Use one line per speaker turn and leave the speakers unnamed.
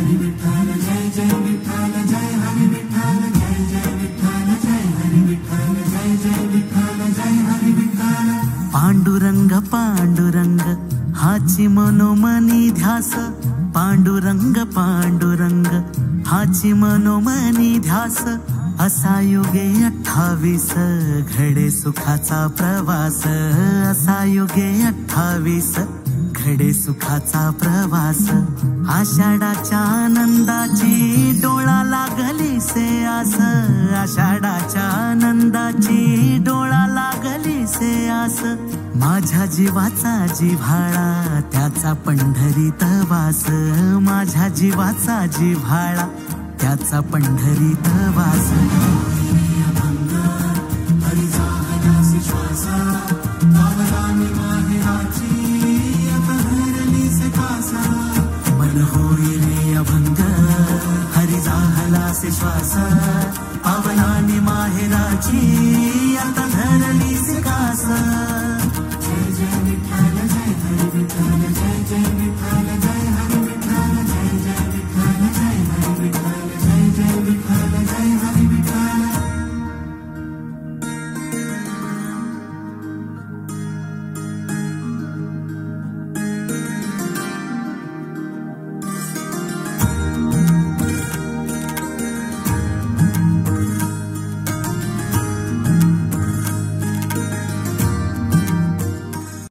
हरी विठ्ठल जय जय विठ्ठल जय हरी विठ्ठल जय जय विठ्ठल जय हरी विठ्ठल जय जय विठ्ठल जय हरी विठ्ठल।
पांडुरंग पांडुरंग हाची मनोमनी ध्यास, पांडुरंग पांडुरंग हाची मनोमनी ध्यास। असा युगे 28 घडे सुखाचा प्रवास, असा युगे 28 घडे सुखाचा प्रवास। आषाढाच्या आनंदाची डोळा लागली से आस, आषाढाच्या आनंदाची डोळा लागली से आस। माझ्या जीवाचा जिव्हाळा त्याचा पंढरीत वास, माझ्या जीवाचा जिव्हाळा त्याचा पंढरीत वास।
अभंग हरी जाहलासी श्वास, पावलानी माहेराची आता धरली से कास।
मन होईल अभंग हरी जाहलासी श्वास, पावलानी माहेराची आता धरली